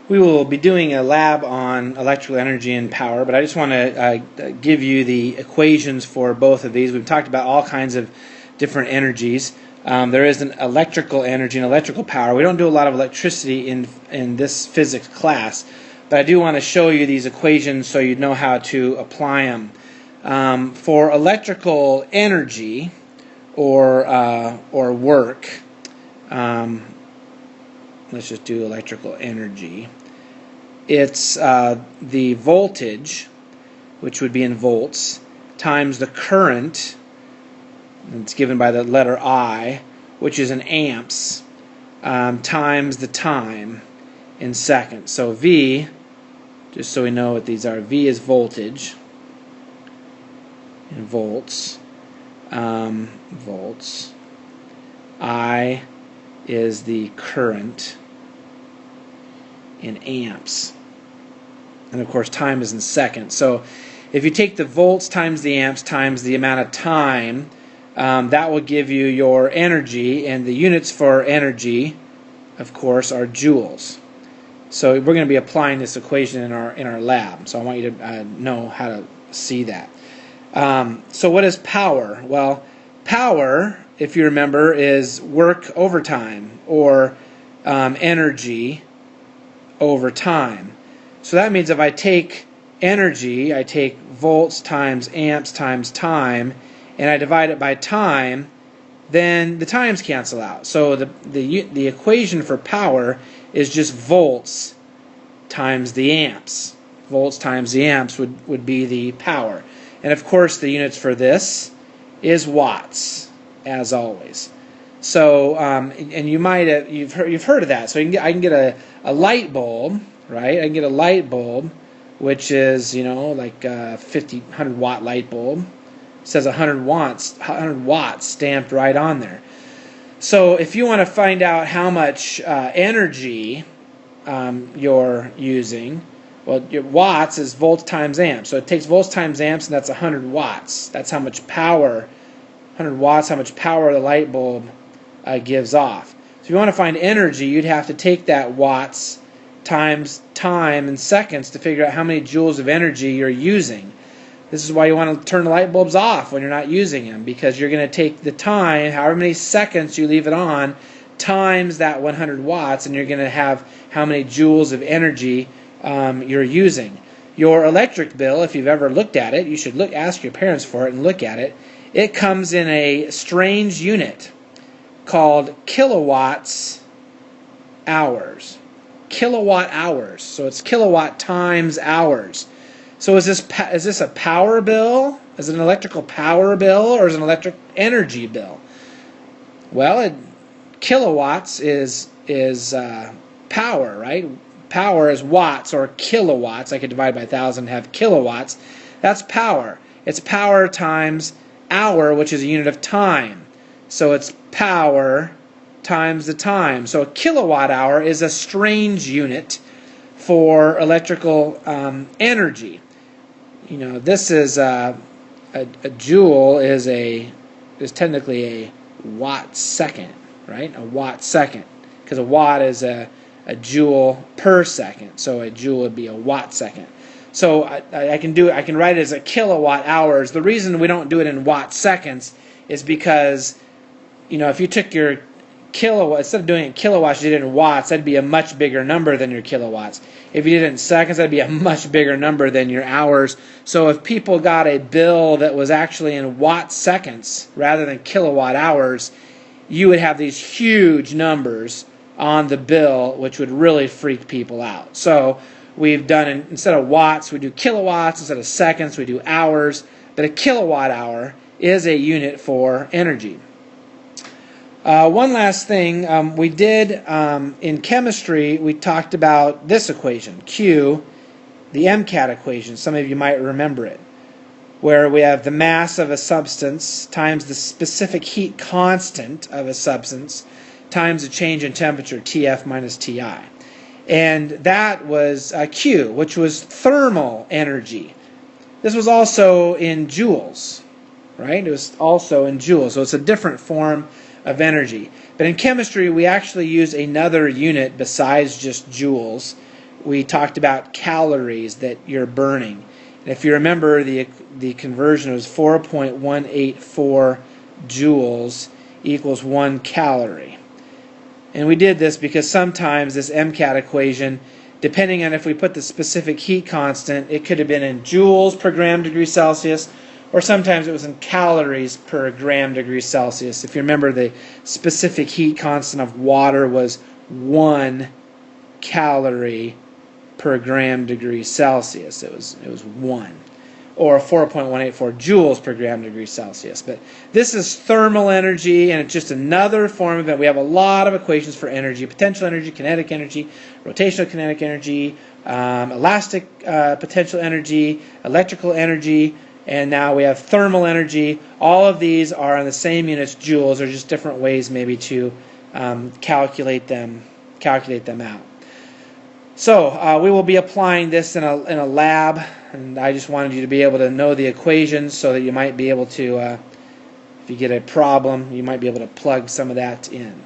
We will be doing a lab on electrical energy and power, but I just want to give you the equations for both of these. We've talked about all kinds of different energies. There is an electrical energy and electrical power. We don't do a lot of electricity in this physics class, but I do want to show you these equations so you know how to apply them. For electrical energy or work, let's just do electrical energy. It's the voltage, which would be in volts, times the current, it's given by the letter I, which is in amps, times the time in seconds. So V, just so we know what these are, V is voltage in volts. Volts. I is the current in amps. And of course time is in seconds. So if you take the volts times the amps times the amount of time, that will give you your energy, and the units for energy, of course, are joules. So we're going to be applying this equation in our lab. So I want you to know how to see that. So what is power? Well, power, if you remember, is work over time, or energy over time. So that means if I take energy, I take volts times amps times time, and I divide it by time, then the times cancel out. So the equation for power is just volts times the amps. Volts times the amps would be the power. And of course the units for this is watts, as always. So and you might have, you've heard of that. So I can get a light bulb, right? I can get a light bulb, which is, like a 100 watt light bulb. It says 100 watts stamped right on there. So if you want to find out how much energy you're using, well, your watts is volts times amps. So it takes volts times amps, and that's 100 watts. That's how much power, 100 watts, how much power the light bulb gives off. So if you want to find energy, you'd have to take that watts times time in seconds to figure out how many joules of energy you're using. This is why you want to turn the light bulbs off when you're not using them, because you're going to take the time, however many seconds you leave it on, times that 100 watts, and you're going to have how many joules of energy you're using. Your electric bill, if you've ever looked at it, you should ask your parents for it and look at it. It comes in a strange unit called kilowatts hours. Kilowatt hours. So it's kilowatt times hours. So is this a power bill? Is it an electrical power bill, or is it an electric energy bill? Well, kilowatts is power, right? Power is watts or kilowatts. I could divide by 1,000 and have kilowatts. That's power. It's power times hour, which is a unit of time. So it's power times the time. So a kilowatt hour is a strange unit for electrical energy. This is a joule is technically a watt second, right? A watt second, because a watt is a joule per second. So a joule would be a watt second. So I can write it as a kilowatt hours. The reason we don't do it in watt seconds is because, if you took your kilowatt, instead of doing it in kilowatts, you did it in watts, that'd be a much bigger number than your kilowatts. If you did it in seconds, that'd be a much bigger number than your hours. So if people got a bill that was actually in watt seconds rather than kilowatt hours, you would have these huge numbers on the bill, which would really freak people out. So we've done, instead of watts, we do kilowatts. Instead of seconds, we do hours. But a kilowatt hour is a unit for energy. One last thing, we did in chemistry, we talked about this equation, Q, the MCAT equation. Some of you might remember it, where we have the mass of a substance times the specific heat constant of a substance times the change in temperature, Tf minus Ti. And that was Q, which was thermal energy. This was also in joules, right? It was also in joules, so it's a different form of energy. But in chemistry, we actually use another unit besides just joules, we talked about calories that you're burning. And if you remember, the conversion was 4.184 joules equals 1 calorie. And we did this because sometimes this MCAT equation, depending on if we put the specific heat constant, it could have been in joules per gram degree Celsius, or sometimes it was in calories per gram degree Celsius. If you remember, the specific heat constant of water was 1 calorie per gram degree Celsius. It was 1, or 4.184 joules per gram degree Celsius. But this is thermal energy, and it's just another form of it. We have a lot of equations for energy: potential energy, kinetic energy, rotational kinetic energy, elastic potential energy, electrical energy, and now we have thermal energy. All of these are on the same units, joules, or just different ways maybe to calculate them out. So we will be applying this in a lab, and I just wanted you to be able to know the equations so that you might be able to, if you get a problem, you might be able to plug some of that in.